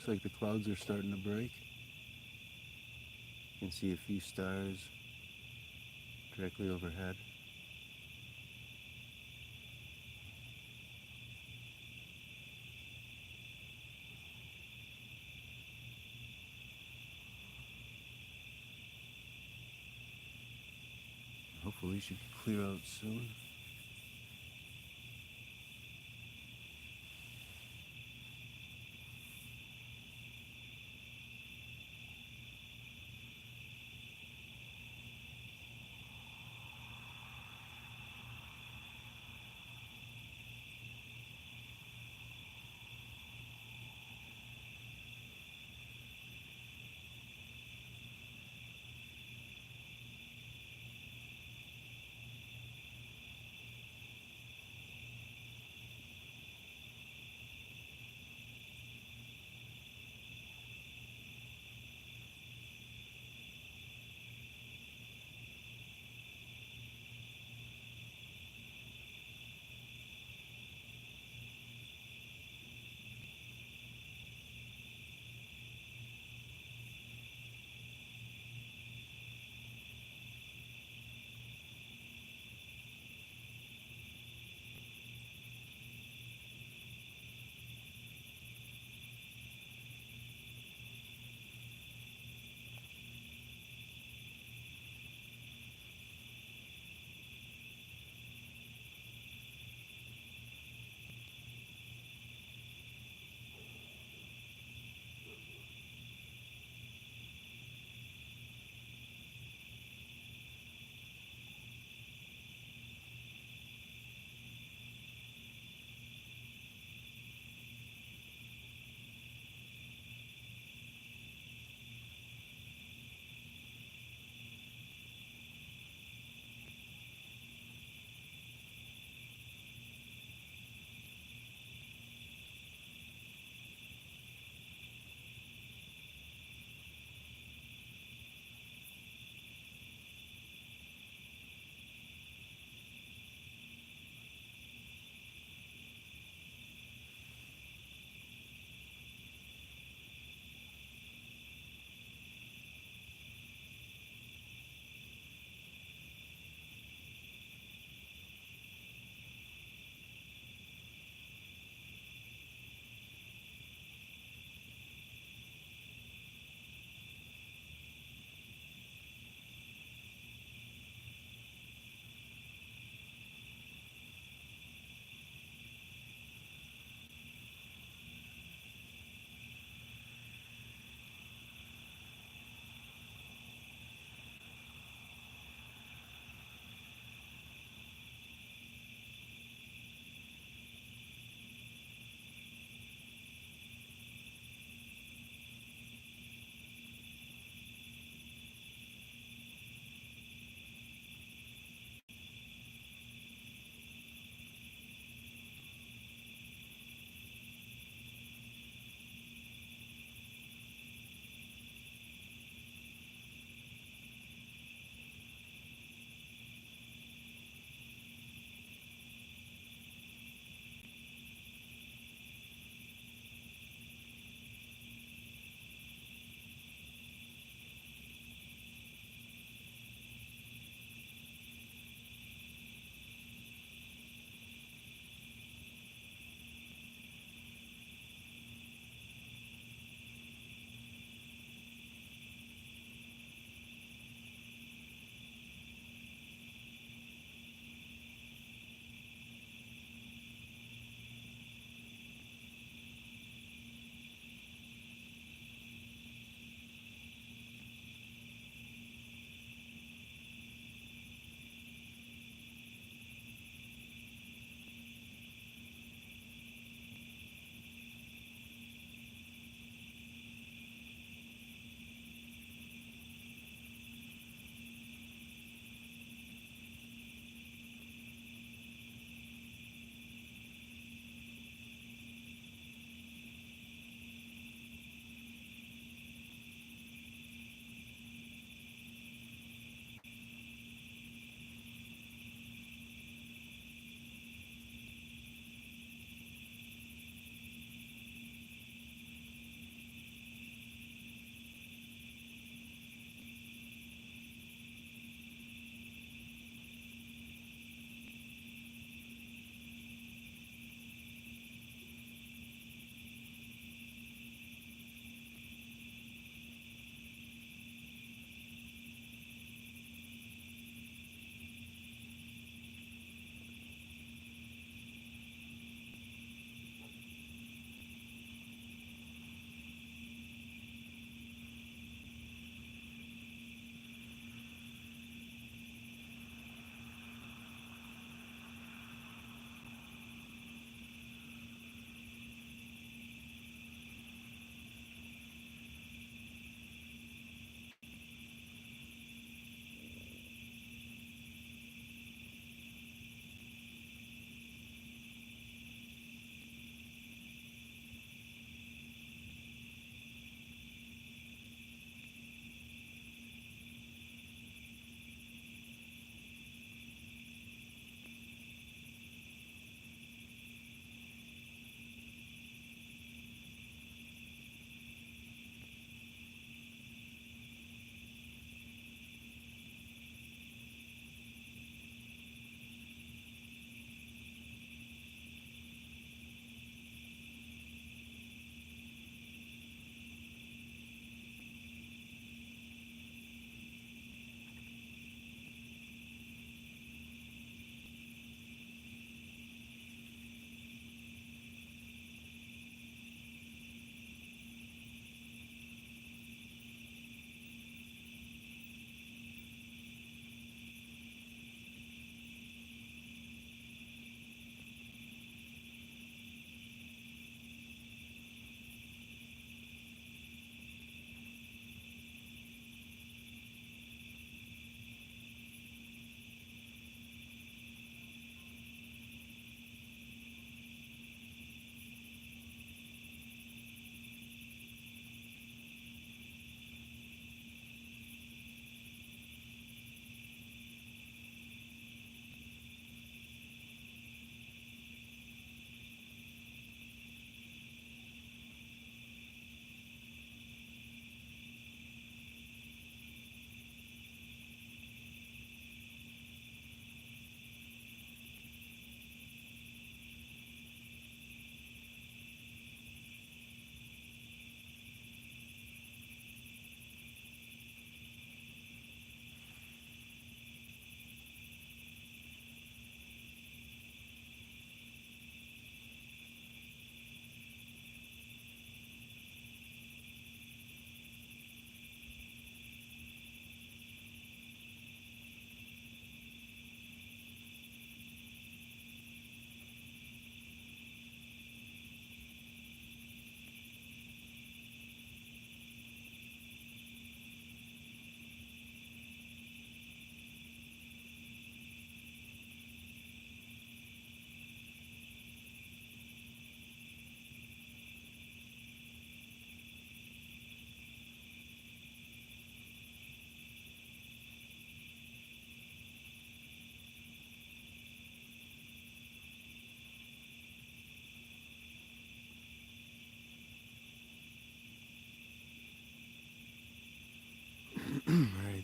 Looks like the clouds are starting to break. You can see a few stars directly overhead. Hopefully, it should clear out soon.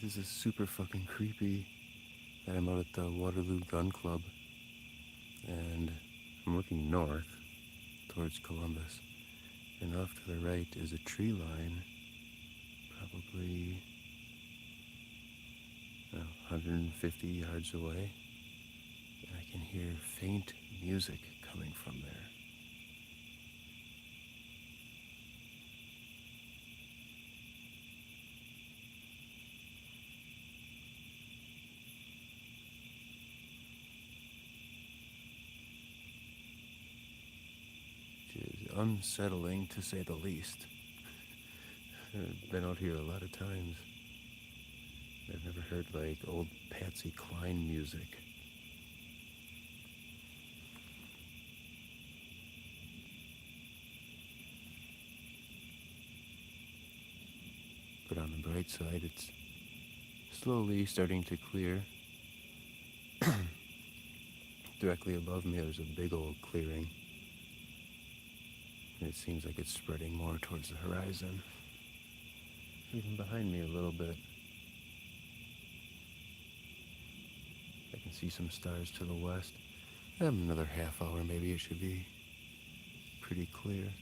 This is super fucking creepy that I'm out at the Waterloo Gun Club and I'm looking north towards Columbus. And off to the right is a tree line, probably 150 yards away. And I can hear faint music coming from there. Which is unsettling to say the least. I've been out here a lot of times. I've never heard like old Patsy Cline music. But on the bright side, it's slowly starting to clear. Directly above me, there's a big old clearing. And it seems like it's spreading more towards the horizon. Even behind me a little bit. I can see some stars to the west. Another half hour, maybe it should be pretty clear.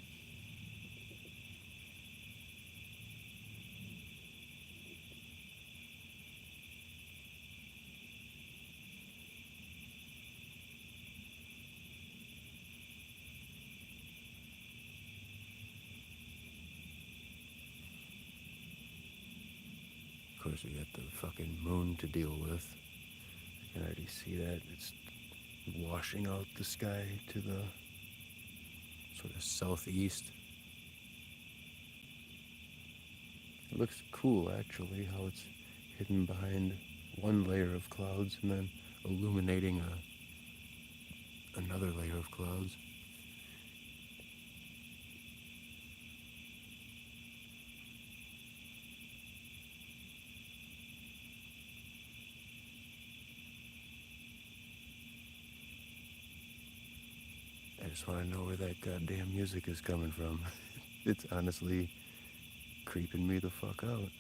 Of course, we got the fucking moon to deal with. I can already see that. It's washing out the sky to the sort of southeast. It looks cool, actually, how it's hidden behind one layer of clouds and then illuminating another layer of clouds. I just want to know where that goddamn music is coming from. It's honestly creeping me the fuck out.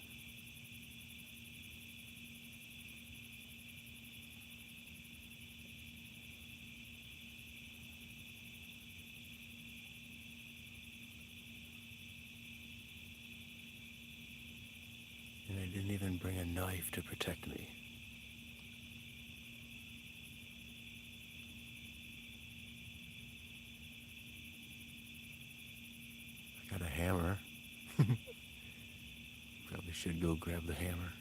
And I didn't even bring a knife to protect me. I got a hammer. Probably should go grab the hammer.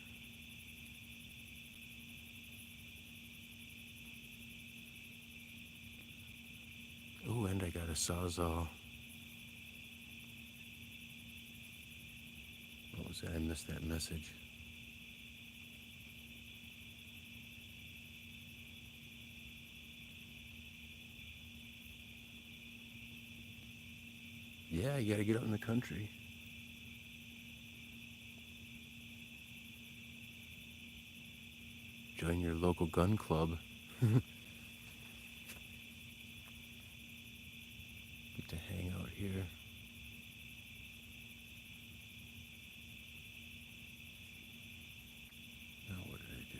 Ooh, and I got a sawzall. What was that? I missed that message. Yeah, you gotta get out in the country. Join your local gun club. Get to hang out here. Now what did I do?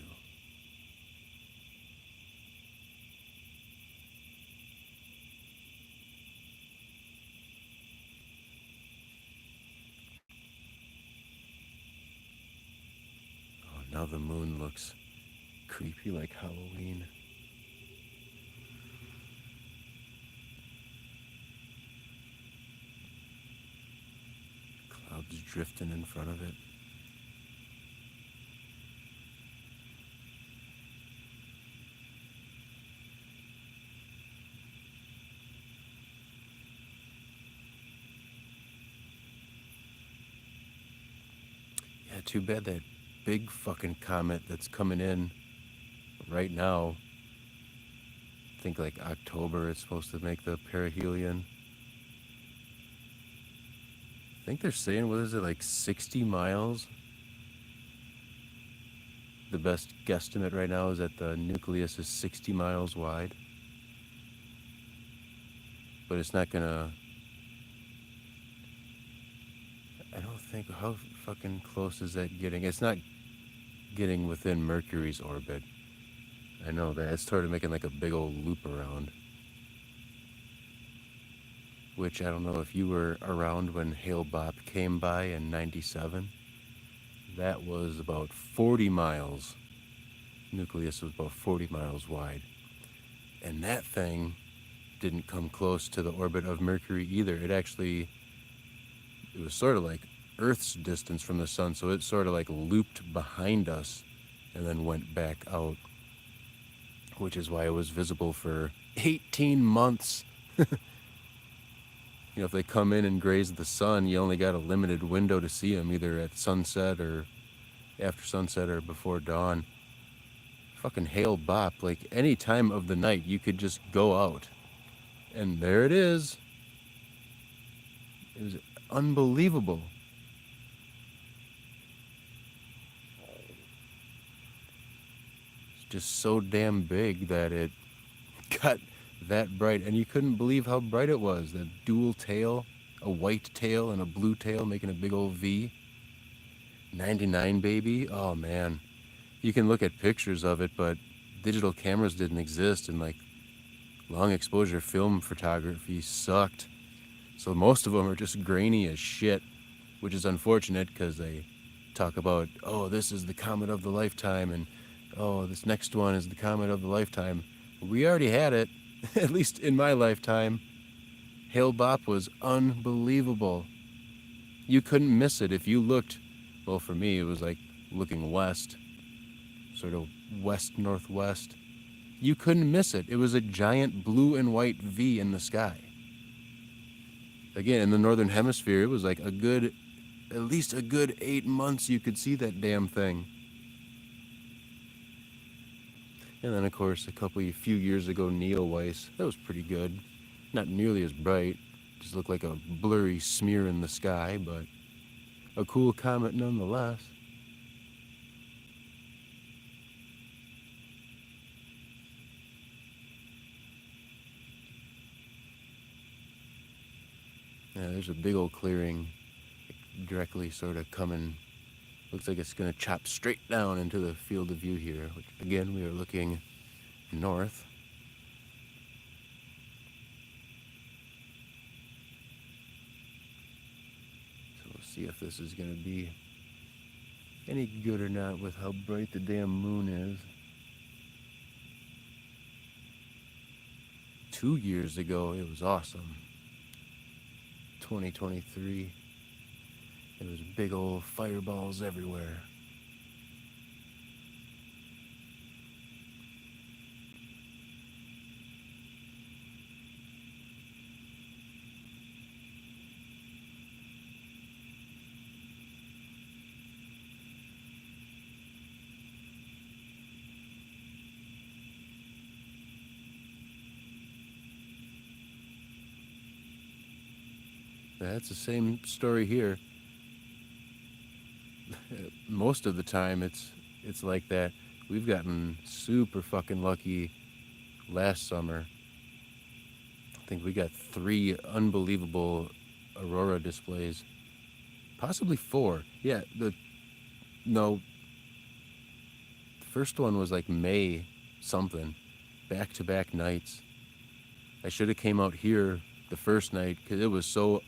Oh, now the moon looks creepy like Halloween. Clouds drifting in front of it. Yeah, too bad that big fucking comet that's coming in right now. I think like October it's supposed to make the perihelion. I think they're saying, what is it, like 60 miles? The best guesstimate right now is that the nucleus is 60 miles wide. But it's not gonna... I don't think... How fucking close is that getting? It's not getting within Mercury's orbit. I know that it started making like a big old loop around. Which I don't know if you were around when Hale Bopp came by in '97. That was about 40 miles. Nucleus was about 40 miles wide. And that thing didn't come close to the orbit of Mercury either. It was sort of like Earth's distance from the sun, so it sort of like looped behind us and then went back out, which is why it was visible for 18 months. If they come in and graze the sun, you only got a limited window to see them, either at sunset or after sunset or before dawn. Fucking Hale Bopp, like any time of the night, you could just go out. And there it is. It was unbelievable. It's just so damn big that it got that bright. And you couldn't believe how bright it was. The dual tail, a white tail and a blue tail making a big old V. 99 baby. Oh man. You can look at pictures of it, but digital cameras didn't exist, and like long exposure film photography sucked. So most of them are just grainy as shit, which is unfortunate because they talk about, oh, this is the comet of the lifetime, and oh, this next one is the comet of the lifetime. We already had it, at least in my lifetime. Hale Bopp was unbelievable. You couldn't miss it if you looked. Well, for me, it was like looking west, sort of west-northwest. You couldn't miss it. It was a giant blue and white V in the sky. Again, in the northern hemisphere, it was like at least a good 8 months you could see that damn thing. And then, of course, few years ago, Neowise. That was pretty good. Not nearly as bright. Just looked like a blurry smear in the sky, but a cool comet nonetheless. Yeah, there's a big old clearing directly sort of coming. Looks like it's going to chop straight down into the field of view here, which again, we are looking north. So we'll see if this is going to be any good or not with how bright the damn moon is. 2 years ago, it was awesome. 2023. There was big old fireballs everywhere. That's the same story here. Most of the time it's like that. We've gotten super fucking lucky last summer. I think we got 3 unbelievable aurora displays. Possibly 4. Yeah, the first one was like May something, back-to-back nights. I should have came out here the first night because it was so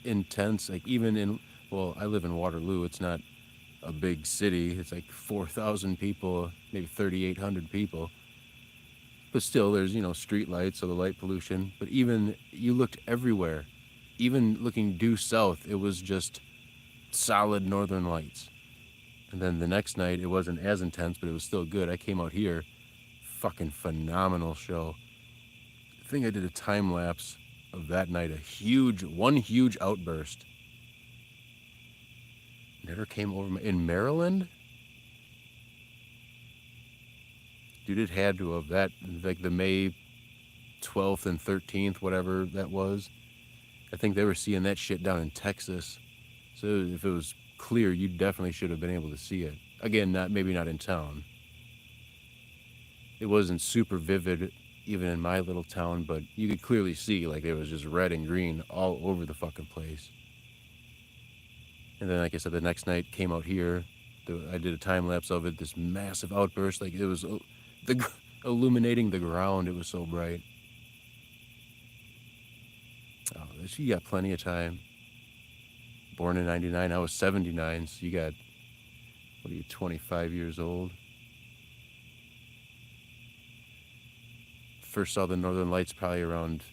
intense. Like I live in Waterloo. It's not a big city. It's like 4,000 people, maybe 3,800 people. But still, there's, street lights, so the light pollution. But even, you looked everywhere. Even looking due south, it was just solid northern lights. And then the next night, it wasn't as intense, but it was still good. I came out here, fucking phenomenal show. I think I did a time lapse of that night, one huge outburst. Never came over in Maryland. Dude, it had to have that, like the May 12th and 13th, whatever that was. I think they were seeing that shit down in Texas. So if it was clear, you definitely should have been able to see it. Again, maybe not in town. It wasn't super vivid, even in my little town, but you could clearly see, like, it was just red and green all over the fucking place. And then, like I said, the next night came out here. I did a time lapse of it. This massive outburst, like it was illuminating the ground. It was so bright. Oh, you got plenty of time. Born in '99, I was 79, so you got, what are you, 25 years old? First saw the Northern Lights probably around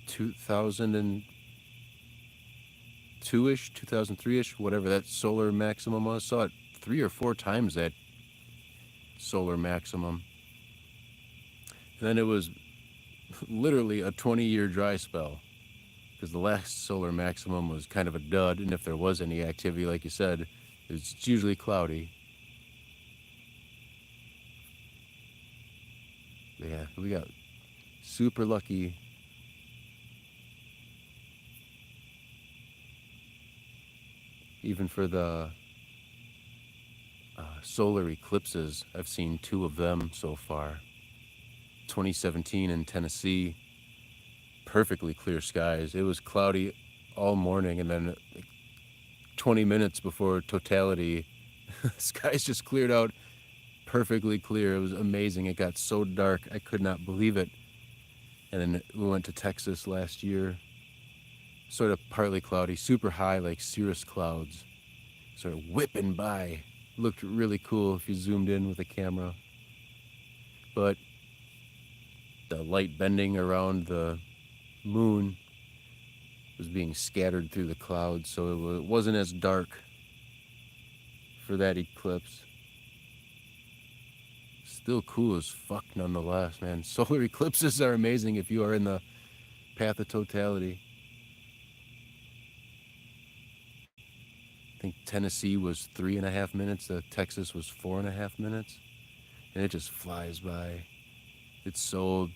2002-ish, 2003-ish, whatever that solar maximum was. Saw it 3 or 4 times that solar maximum. And then it was literally a 20-year dry spell, because the last solar maximum was kind of a dud, and if there was any activity, like you said, it's usually cloudy. But yeah, we got super lucky. Even for the solar eclipses, I've seen 2 of them so far. 2017 in Tennessee, perfectly clear skies. It was cloudy all morning, and then 20 minutes before totality, skies just cleared out, perfectly clear. It was amazing. It got so dark, I could not believe it. And then we went to Texas last year, sort of partly cloudy, super high, like cirrus clouds, sort of whipping by. Looked really cool if you zoomed in with a camera. But the light bending around the moon was being scattered through the clouds, so it wasn't as dark for that eclipse. Still cool as fuck nonetheless, man. Solar eclipses are amazing if you are in the path of totality. I think Tennessee was 3.5 minutes, Texas was 4.5 minutes, and it just flies by. It's so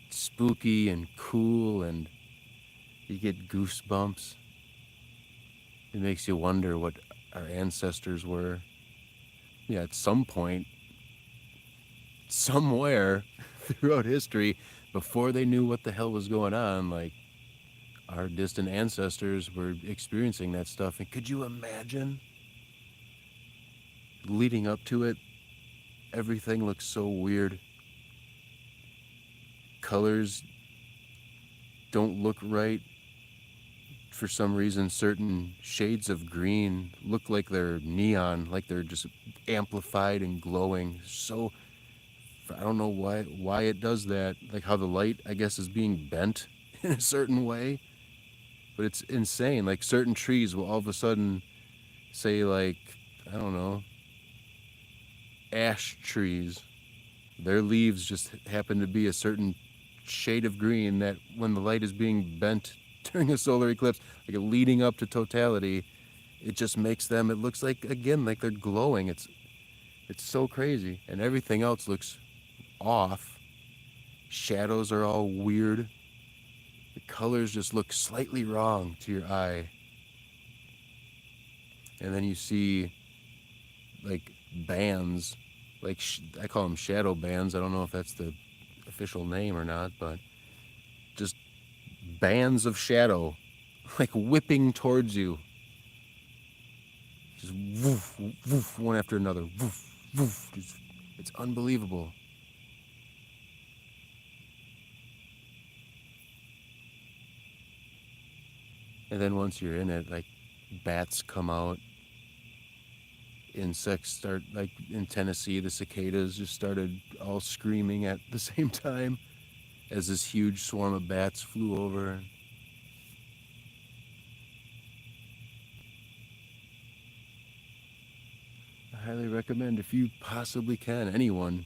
spooky and cool, and you get goosebumps. It makes you wonder what our ancestors were. Yeah, at some point, somewhere throughout history, before they knew what the hell was going on, like, our distant ancestors were experiencing that stuff. And could you imagine? Leading up to it, everything looks so weird. Colors don't look right. For some reason, certain shades of green look like they're neon, like they're just amplified and glowing. So I don't know why it does that. Like how the light, I guess, is being bent in a certain way. But it's insane. Like certain trees will all of a sudden say, like, I don't know, ash trees. Their leaves just happen to be a certain shade of green that when the light is being bent during a solar eclipse, like leading up to totality, it just makes them, it looks like, again, like they're glowing. It's so crazy. And everything else looks off. Shadows are all weird. The colors just look slightly wrong to your eye. And then you see like bands, like I call them shadow bands. I don't know if that's the official name or not, but just bands of shadow, like whipping towards you. Just woof, woof, one after another. Woof, woof. It's unbelievable. And then once you're in it, like bats come out. Insects start, like in Tennessee, the cicadas just started all screaming at the same time as this huge swarm of bats flew over. I highly recommend, if you possibly can, anyone,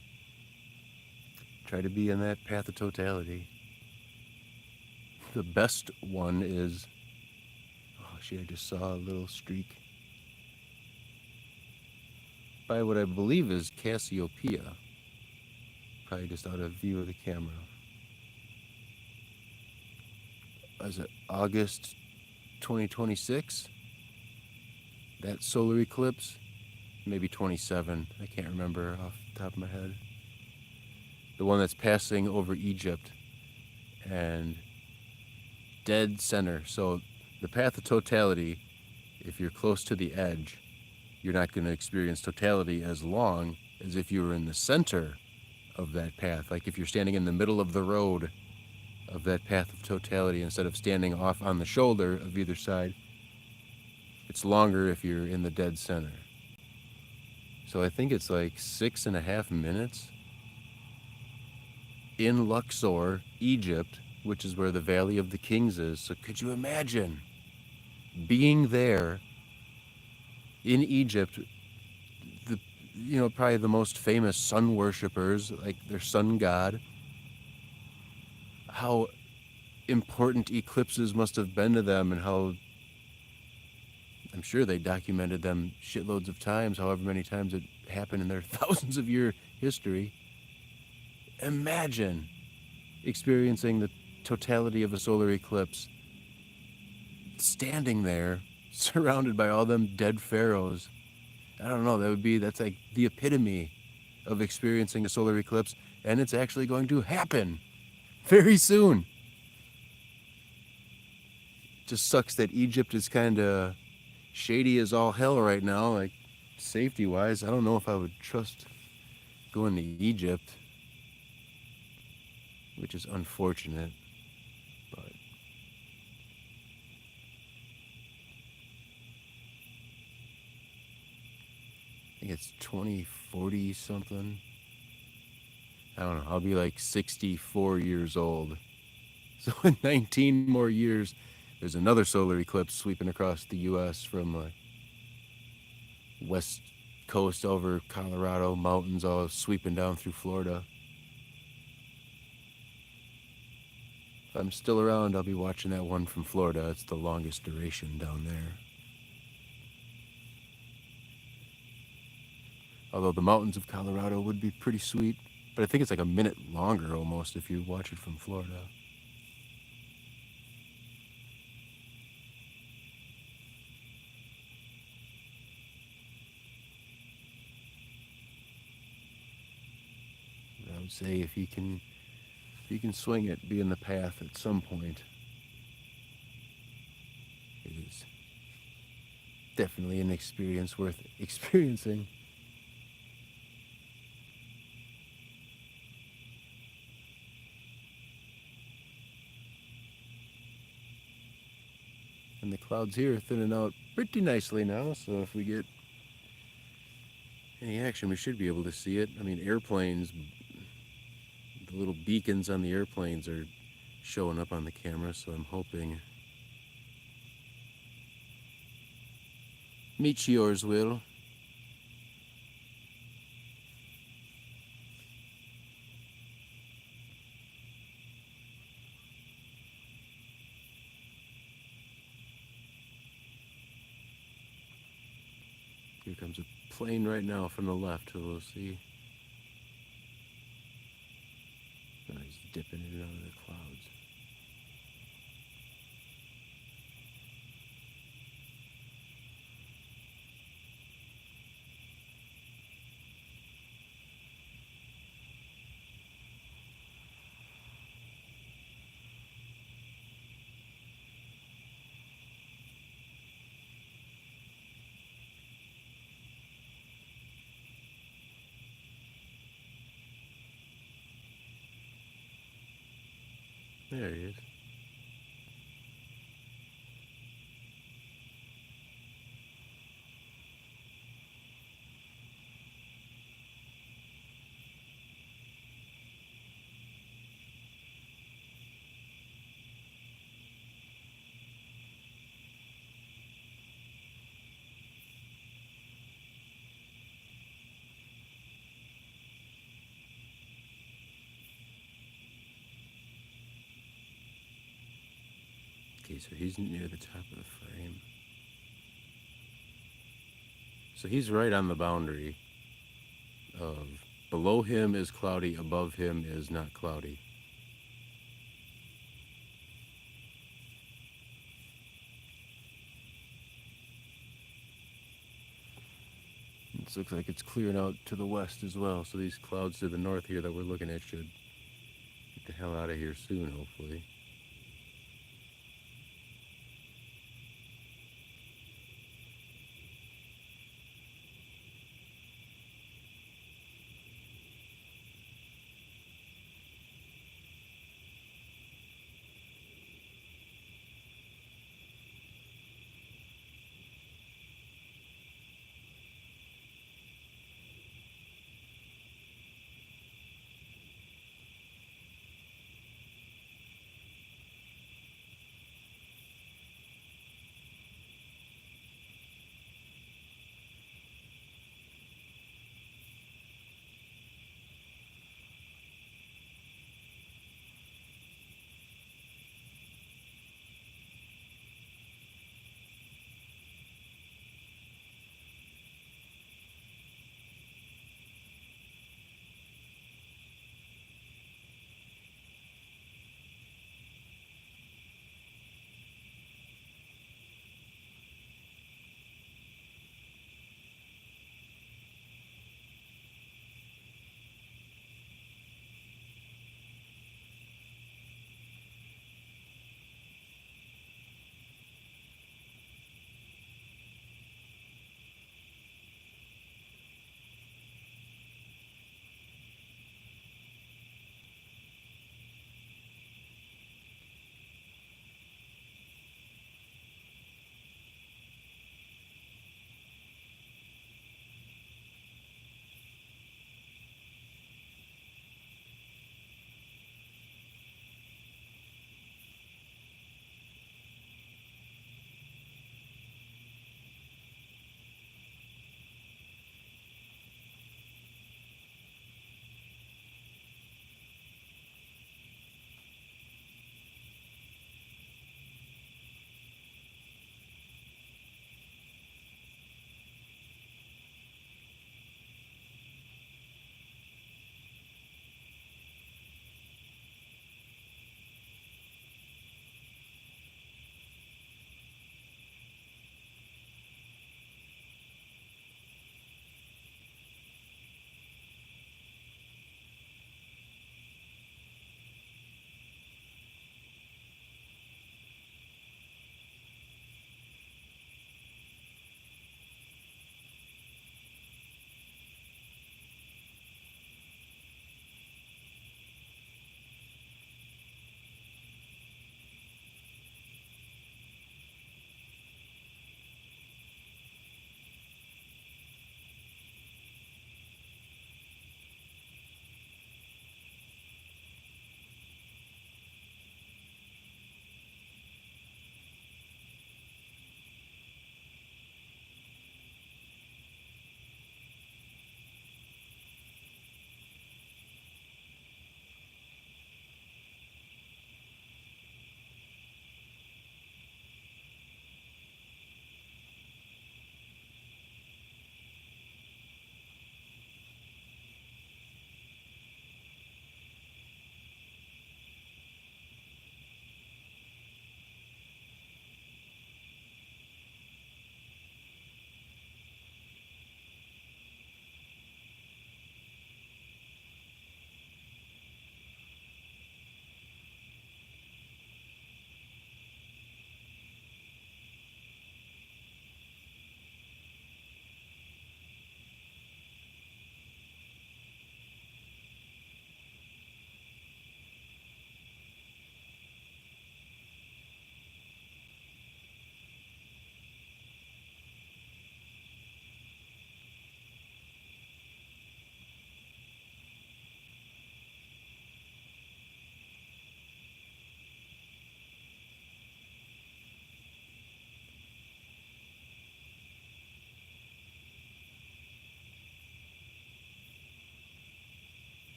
try to be in that path of totality. The best one is, oh shit, I just saw a little streak by what I believe is Cassiopeia. Probably just out of view of the camera. Was it August 2026? That solar eclipse? Maybe 27. I can't remember off the top of my head. The one that's passing over Egypt and dead center. So the path of totality, if you're close to the edge, you're not going to experience totality as long as if you were in the center of that path. Like if you're standing in the middle of the road of that path of totality instead of standing off on the shoulder of either side, it's longer if you're in the dead center. So I think it's like 6.5 minutes in Luxor, Egypt, which is where the Valley of the Kings is. So could you imagine being there in Egypt, the probably the most famous sun worshippers, like their sun god, how important eclipses must have been to them, and how I'm sure they documented them shitloads of times, however many times it happened in their thousands of year history. Imagine experiencing the totality of a solar eclipse, standing there, surrounded by all them dead pharaohs. I don't know, that's like the epitome of experiencing a solar eclipse, and it's actually going to happen very soon. Just sucks that Egypt is kind of shady as all hell right now, like safety wise. I don't know if I would trust going to Egypt, which is unfortunate, but I think it's 2040 something. I don't know. I'll be like 64 years old. So in 19 more years, there's another solar eclipse sweeping across the U.S. from west coast over Colorado, mountains all sweeping down through Florida. If I'm still around, I'll be watching that one from Florida. It's the longest duration down there. Although the mountains of Colorado would be pretty sweet, but I think it's like a minute longer almost if you watch it from Florida. I would say if you can swing it, be in the path at some point. It is definitely an experience worth experiencing. And the clouds here are thinning out pretty nicely now, so if we get any action, we should be able to see it. I mean, airplanes, the little beacons on the airplanes are showing up on the camera, so I'm hoping meteors will. Here comes a plane right now from the left, who we'll see. Oh, he's dipping in and out of the clouds. There he is. Okay, so he's near the top of the frame. So he's right on the boundary of below him is cloudy, above him is not cloudy. This looks like it's clearing out to the west as well, so these clouds to the north here that we're looking at should get the hell out of here soon, hopefully.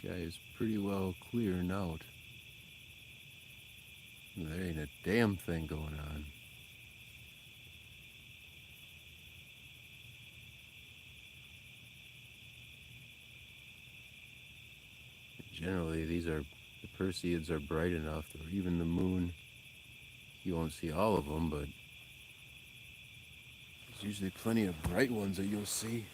Sky is pretty well clearing out. There ain't a damn thing going on. Generally, the Perseids are bright enough that even the moon, you won't see all of them, but there's usually plenty of bright ones that you'll see.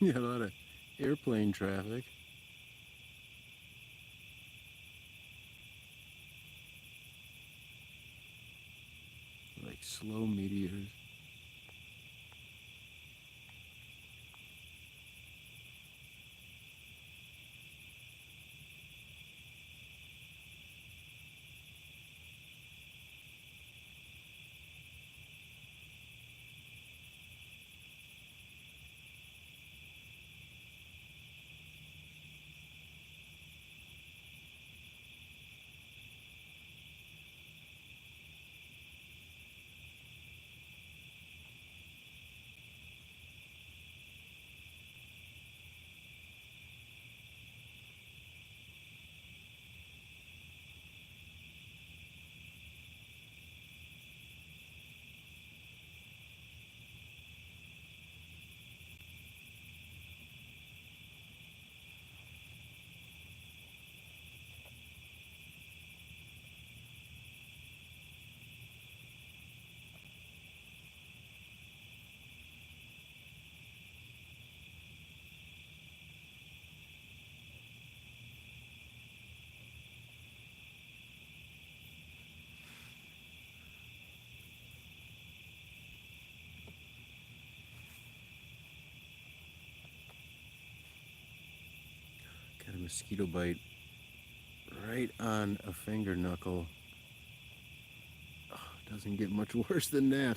You got a lot of airplane traffic. Like slow meteors. Got a mosquito bite right on a finger knuckle. Oh, doesn't get much worse than that.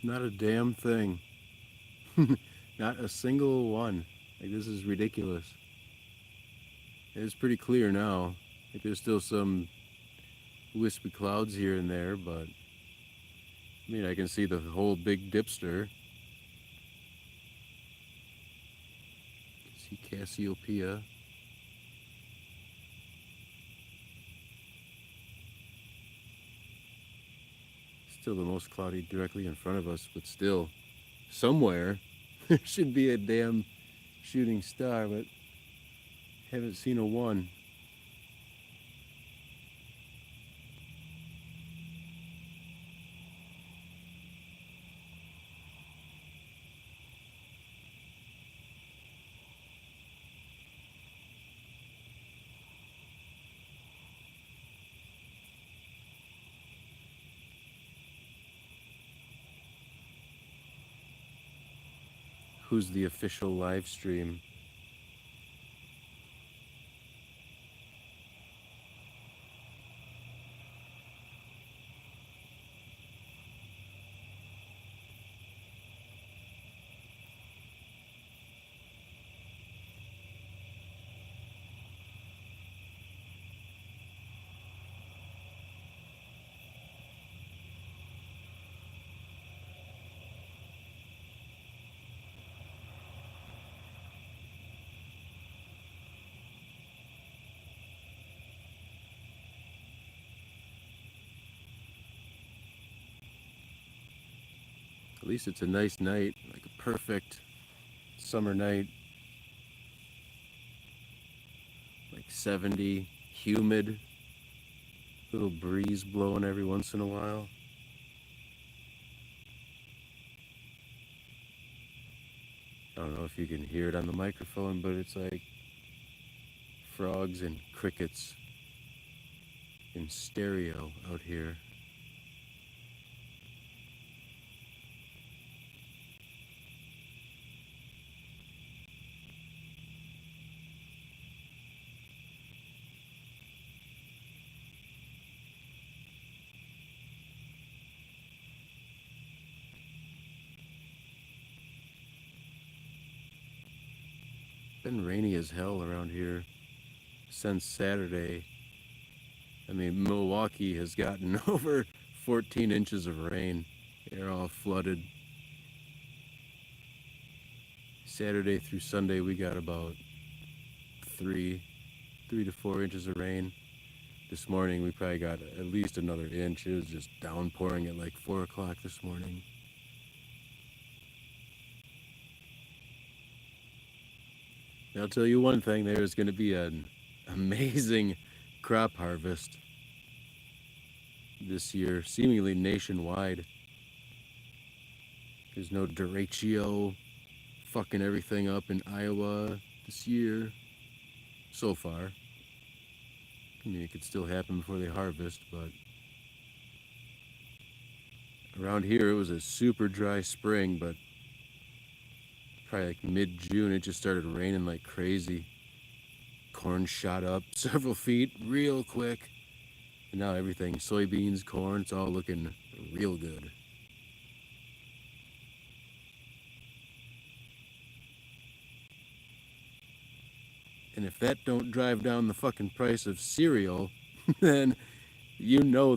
Not a damn thing. Not a single one. Like, this is ridiculous. It's pretty clear now. Like, there's still some wispy clouds here and there, but I mean, I can see the whole big dipster. See Cassiopeia. Still the most cloudy directly in front of us, but still, somewhere there should be a damn shooting star, but haven't seen a one. Who's the official live stream? At least it's a nice night, like a perfect summer night, like 70, humid, little breeze blowing every once in a while. I don't know if you can hear it on the microphone, but it's like frogs and crickets in stereo out here. Been rainy as hell around here since Saturday. I mean, Milwaukee has gotten over 14 inches of rain. They're all flooded. Saturday through Sunday, we got about three to 4 inches of rain. This morning, we probably got at least another inch. It was just downpouring at like 4 o'clock this morning. I'll tell you one thing, there's going to be an amazing crop harvest this year, seemingly nationwide. There's no derecho fucking everything up in Iowa this year, so far. I mean, it could still happen before they harvest, but around here it was a super dry spring, but probably like mid-June it just started raining like crazy. Corn shot up several feet real quick, and now everything, soybeans, corn, it's all looking real good. And if that don't drive down the fucking price of cereal, then you know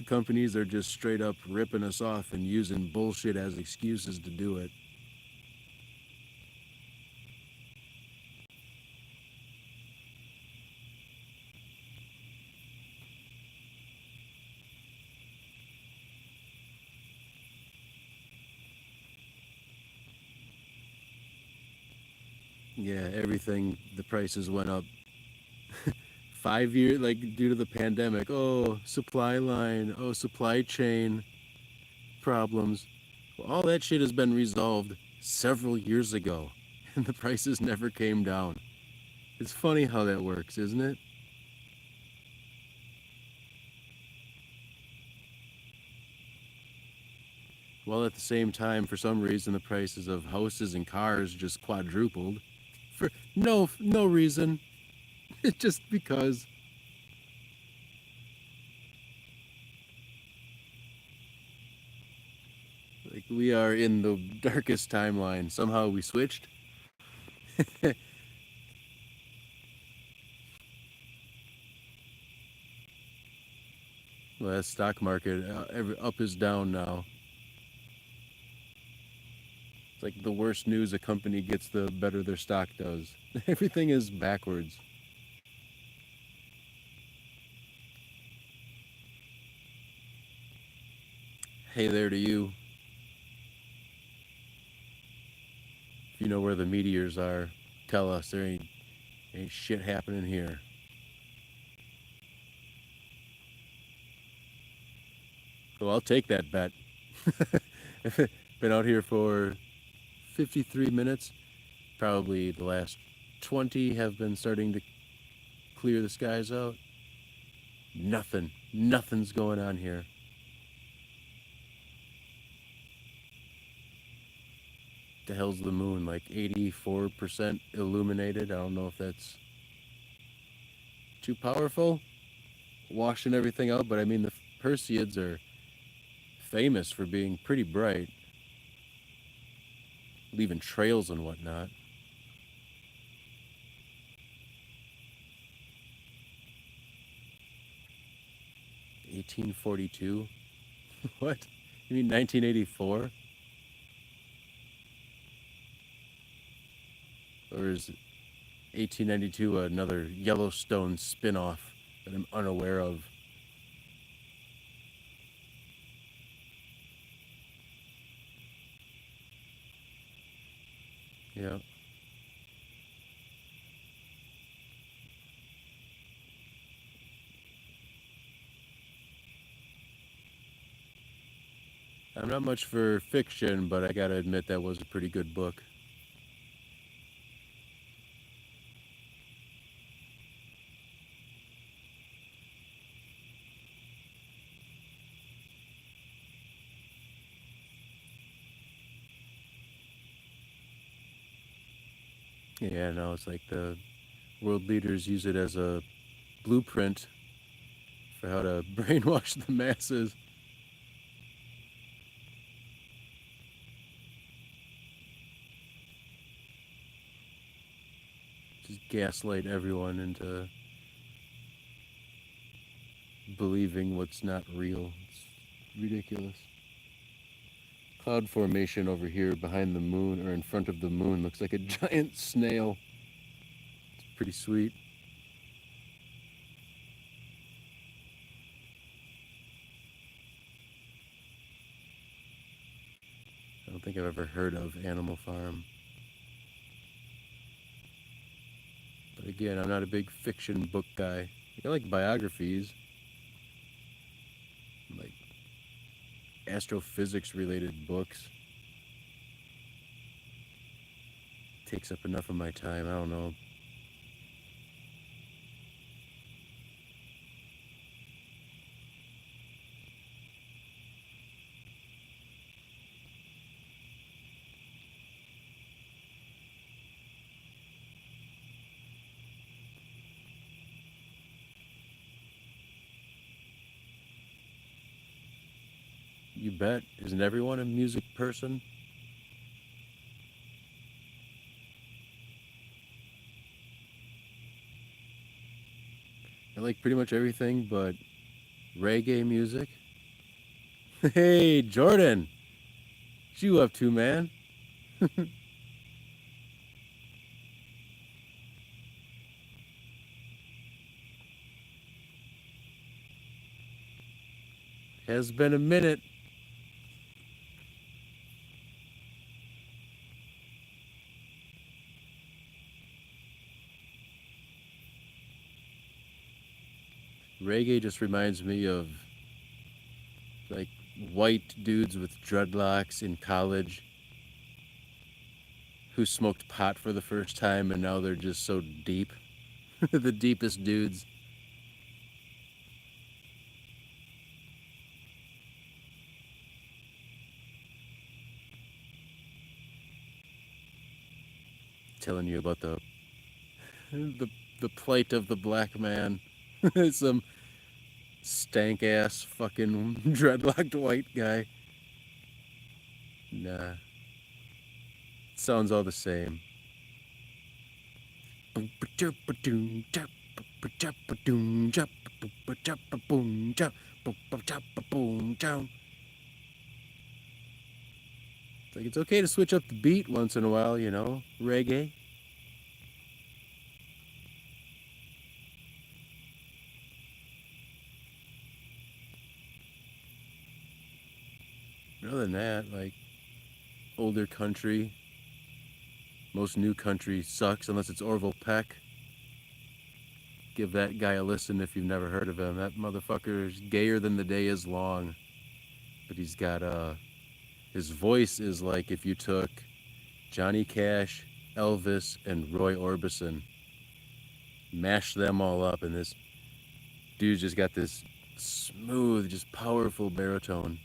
companies are just straight up ripping us off and using bullshit as excuses to do it. Yeah, everything, the prices went up 5 years, like due to the pandemic. Oh, supply line, oh, supply chain problems. Well, all that shit has been resolved several years ago, and the prices never came down. It's funny how that works, isn't it? While at the same time, for some reason, the prices of houses and cars just quadrupled for no reason. It's just because. Like we are in the darkest timeline. Somehow we switched. Well, that stock market, up is down now. It's like the worse news a company gets, the better their stock does. Everything is backwards. Hey there to you. If you know where the meteors are, tell us. There ain't shit happening here. Well, I'll take that bet. Been out here for 53 minutes. Probably the last 20 have been starting to clear the skies out. Nothing. Nothing's going on here. The hell's the moon? Like 84% illuminated. I don't know if that's too powerful, washing everything out, but I mean, the Perseids are famous for being pretty bright, leaving trails and whatnot. 1842? What? You mean 1984? Or is 1892 another Yellowstone spin-off that I'm unaware of? Yeah. I'm not much for fiction, but I gotta admit that was a pretty good book. Yeah, no, it's like the world leaders use it as a blueprint for how to brainwash the masses. Just gaslight everyone into believing what's not real. It's ridiculous. Cloud formation over here behind the moon or in front of the moon looks like a giant snail. It's pretty sweet. I don't think I've ever heard of Animal Farm. But again, I'm not a big fiction book guy. I like biographies, like astrophysics related books. Takes up enough of my time. I don't know. You bet. Isn't everyone a music person? I like pretty much everything but reggae music. Hey, Jordan! What you up to, man? Has been a minute. Reggae just reminds me of like white dudes with dreadlocks in college who smoked pot for the first time and now they're just so deep. The deepest dudes. Telling you about the the plight of the black man. Some stank ass fucking dreadlocked white guy. Nah, sounds all the same. Like it's okay to switch up the beat once in a while, you know, reggae. But other than that, like older country, most new country sucks unless it's Orville Peck. Give that guy a listen if you've never heard of him. That motherfucker is gayer than the day is long. But he's got his voice is like if you took Johnny Cash, Elvis, and Roy Orbison, mashed them all up, and this dude's just got this smooth, just powerful baritone.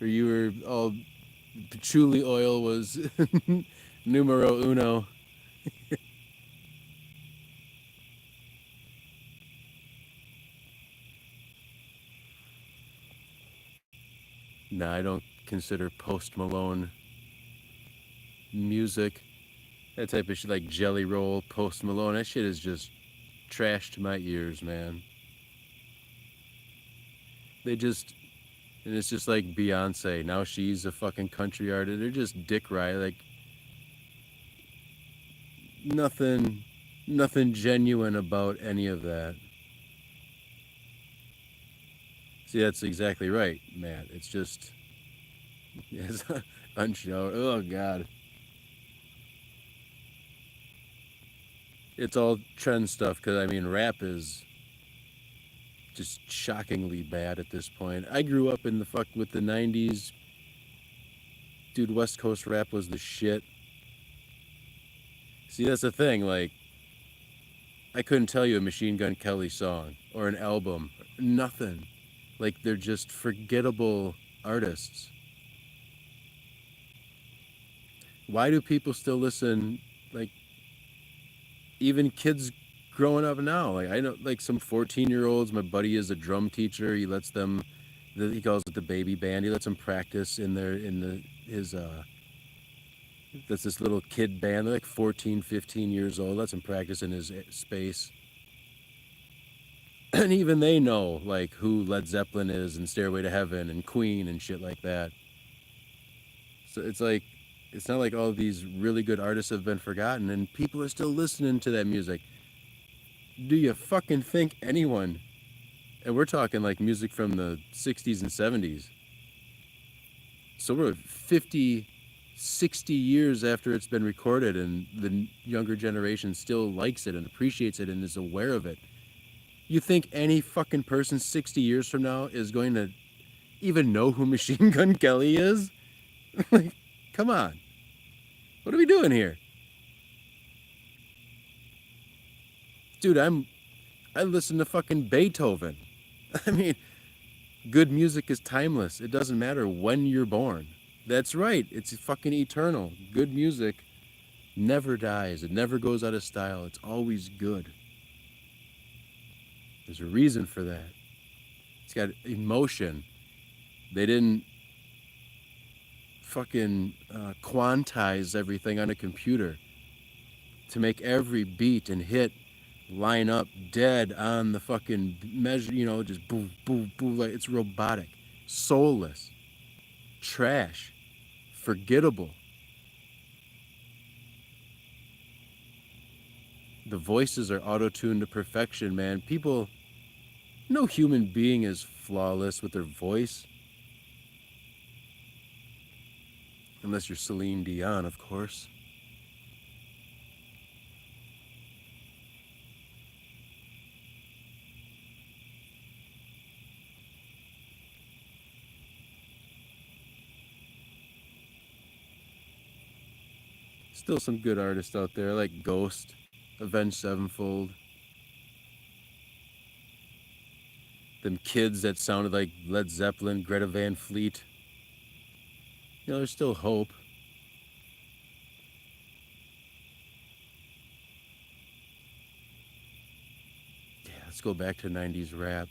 Or you were all patchouli oil was numero uno. Nah, I don't consider Post Malone music. That type of shit, like Jelly Roll, Post Malone, that shit is just trash to my ears, man. They just, and it's just like Beyonce. Now she's a fucking country artist. They're just dick ride. Like nothing, nothing genuine about any of that. See, that's exactly right, Matt. It's just, it's unshowered. Oh God, it's all trend stuff. Because I mean, rap is just shockingly bad at this point. I grew up in the fuck with the '90s, dude. West Coast rap was the shit. See, that's the thing. Like, I couldn't tell you a Machine Gun Kelly song or an album. Nothing. Like, they're just forgettable artists. Why do people still listen? Like, even kids growing up now. Like, I know, like, some 14-year-olds. My buddy is a drum teacher. He lets them, he calls it the baby band. He lets them practice in their, in the, his, that's this little kid band. They're like 14, 15 years old. Lets them practice in his space. And even they know like who Led Zeppelin is and Stairway to Heaven and Queen and shit like that. So it's like it's not like all these really good artists have been forgotten and people are still listening to that music. Do you fucking think anyone, and we're talking like music from the 60s and 70s. So we're 50, 60 years after it's been recorded and the younger generation still likes it and appreciates it and is aware of it. You think any fucking person 60 years from now is going to even know who Machine Gun Kelly is? Like, come on. What are we doing here? Dude, I listen to fucking Beethoven. I mean, good music is timeless. It doesn't matter when you're born. That's right. It's fucking eternal. Good music never dies. It never goes out of style. It's always good. There's a reason for that. It's got emotion. They didn't fucking quantize everything on a computer to make every beat and hit line up dead on the fucking measure, you know, just boom, boom, boom, like it's robotic, soulless, trash, forgettable. The voices are auto-tuned to perfection, man. People, no human being is flawless with their voice, unless you're Celine Dion, of course. Still some good artists out there, like Ghost, Avenged Sevenfold. Them kids that sounded like Led Zeppelin, Greta Van Fleet. There's still hope. Yeah, let's go back to 90s rap.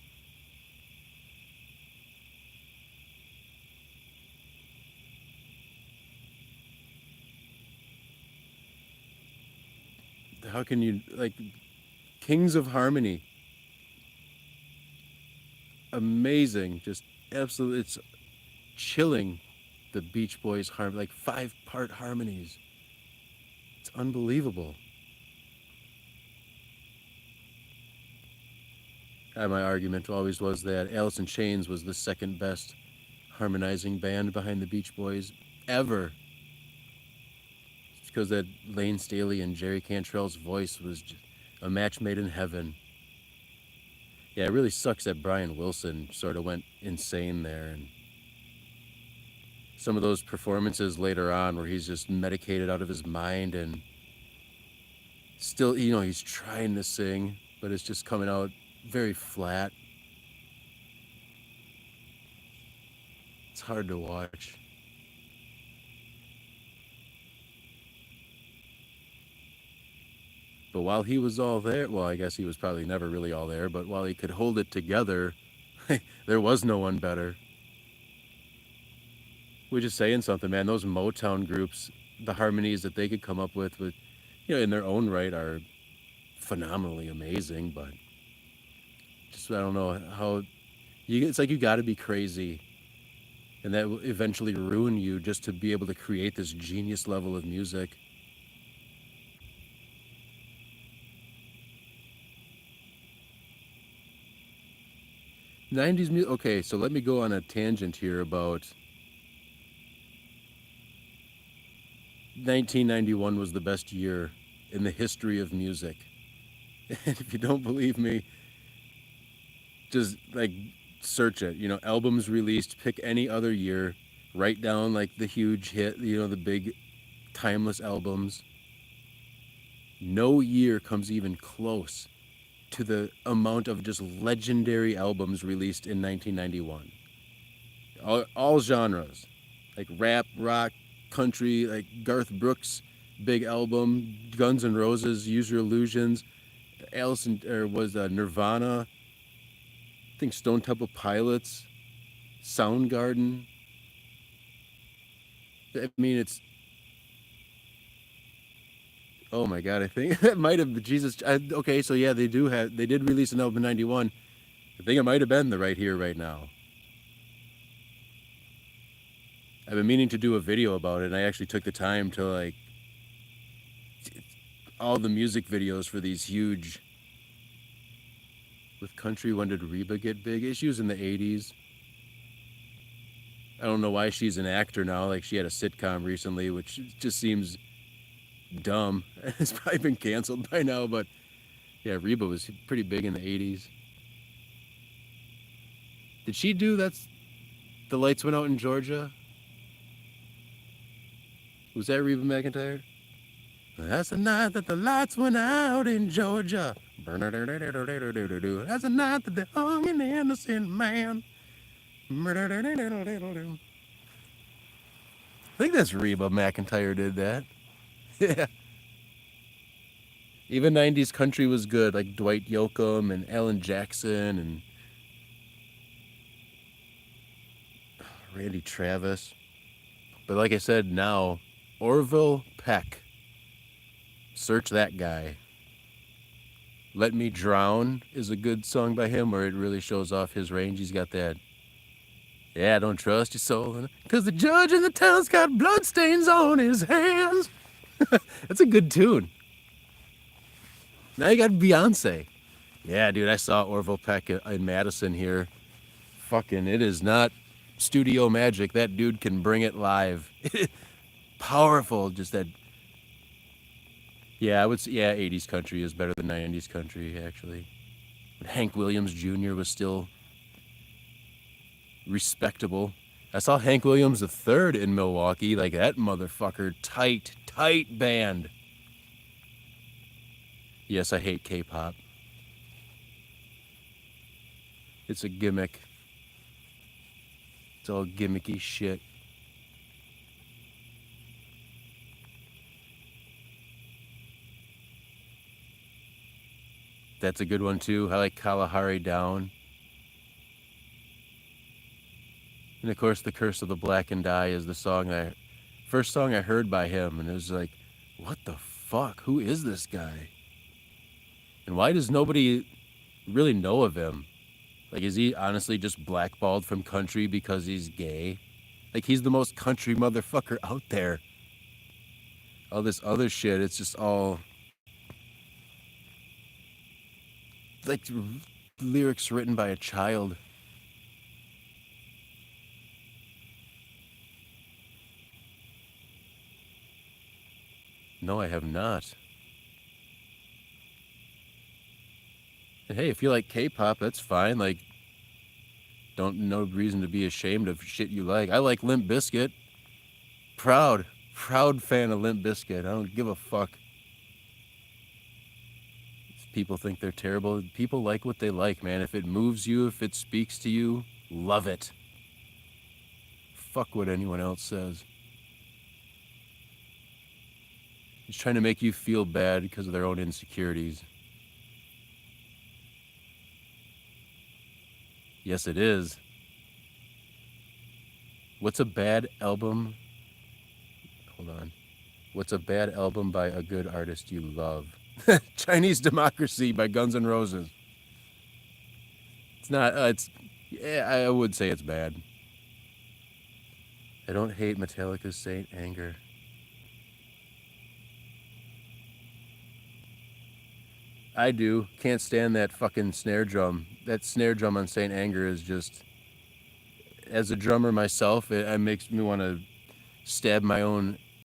How can you, like, Kings of Harmony? Amazing. Just absolutely, it's chilling. The Beach Boys like 5-part harmonies. It's unbelievable. My argument always was that Alice in Chains was the second best harmonizing band behind the Beach Boys ever. It's because that Lane Staley and Jerry Cantrell's voice was just a match made in heaven. Yeah, it really sucks that Brian Wilson sort of went insane there, and some of those performances later on where he's just medicated out of his mind and still, he's trying to sing, but it's just coming out very flat. It's hard to watch. But while he was all there, well, I guess he was probably never really all there, but while he could hold it together, there was no one better. We're just saying something, man. Those Motown groups, the harmonies that they could come up with, in their own right, are phenomenally amazing. But just I don't know how it's like you got to be crazy, and that will eventually ruin you just to be able to create this genius level of music. 90s music. Okay, so let me go on a tangent here about 1991 was the best year in the history of music. And if you don't believe me, just like search it. Albums released, pick any other year, write down like the huge hit, the big timeless albums. No year comes even close to the amount of just legendary albums released in 1991. All genres, like rap, rock, country, like Garth Brooks' big album, Guns N' Roses, Use Your Illusions, Allison, or was Nirvana, I think Stone Temple Pilots, Soundgarden. I mean, it's, oh my God, I think that might have, Jesus. Okay, so yeah, they did release an album in 91. I think it might have been the Right Here, Right Now. I've been meaning to do a video about it, and I actually took the time to, like, all the music videos for these huge. With country, when did Reba get big? She was in the 80s. I don't know why she's an actor now. Like, she had a sitcom recently, which just seems dumb. It's probably been canceled by now, but yeah, Reba was pretty big in the 80s. Did she do that's The Lights Went Out in Georgia? Was that Reba McEntire? That's the night that the lights went out in Georgia. That's the night that they hung an innocent man. I think that's Reba McEntire did that. Yeah. Even 90s country was good, like Dwight Yoakam and Alan Jackson and Randy Travis. But like I said, now, Orville Peck. Search that guy. Let Me Drown is a good song by him where it really shows off his range. He's got that, yeah, don't trust your soul. Because the judge in the town's got bloodstains on his hands. That's a good tune. Now you got Beyonce. Yeah, dude, I saw Orville Peck in Madison here. Fucking, it is not studio magic. That dude can bring it live. Powerful, just that. Yeah, I would say, yeah, 80s country is better than 90s country, actually. But Hank Williams Jr. was still respectable. I saw Hank Williams III in Milwaukee. Like, that motherfucker, tight band. Yes, I hate K-pop. It's a gimmick. It's all gimmicky shit. That's a good one too. I like Kalahari Down. And of course, The Curse of the Blackened Eye is the first song I heard by him, and it was like, what the fuck? Who is this guy? And why does nobody really know of him? Like, is he honestly just blackballed from country because he's gay? Like, he's the most country motherfucker out there. All this other shit, it's just all like lyrics written by a child. No, I have not. And hey, if you like K-pop, that's fine. Like, don't no reason to be ashamed of shit you like. I like Limp Bizkit. Proud fan of Limp Bizkit. I don't give a fuck. People think they're terrible. People like what they like, man. If it moves you, if it speaks to you, love it. Fuck what anyone else says. Just trying to make you feel bad because of their own insecurities. Yes, it is. What's a bad album? Hold on. What's a bad album by a good artist you love? Chinese Democracy by Guns N' Roses. It's not, yeah, I would say it's bad. I don't hate Metallica's Saint Anger. I do. Can't stand that fucking snare drum. That snare drum on Saint Anger is just, as a drummer myself, it makes me want to stab my own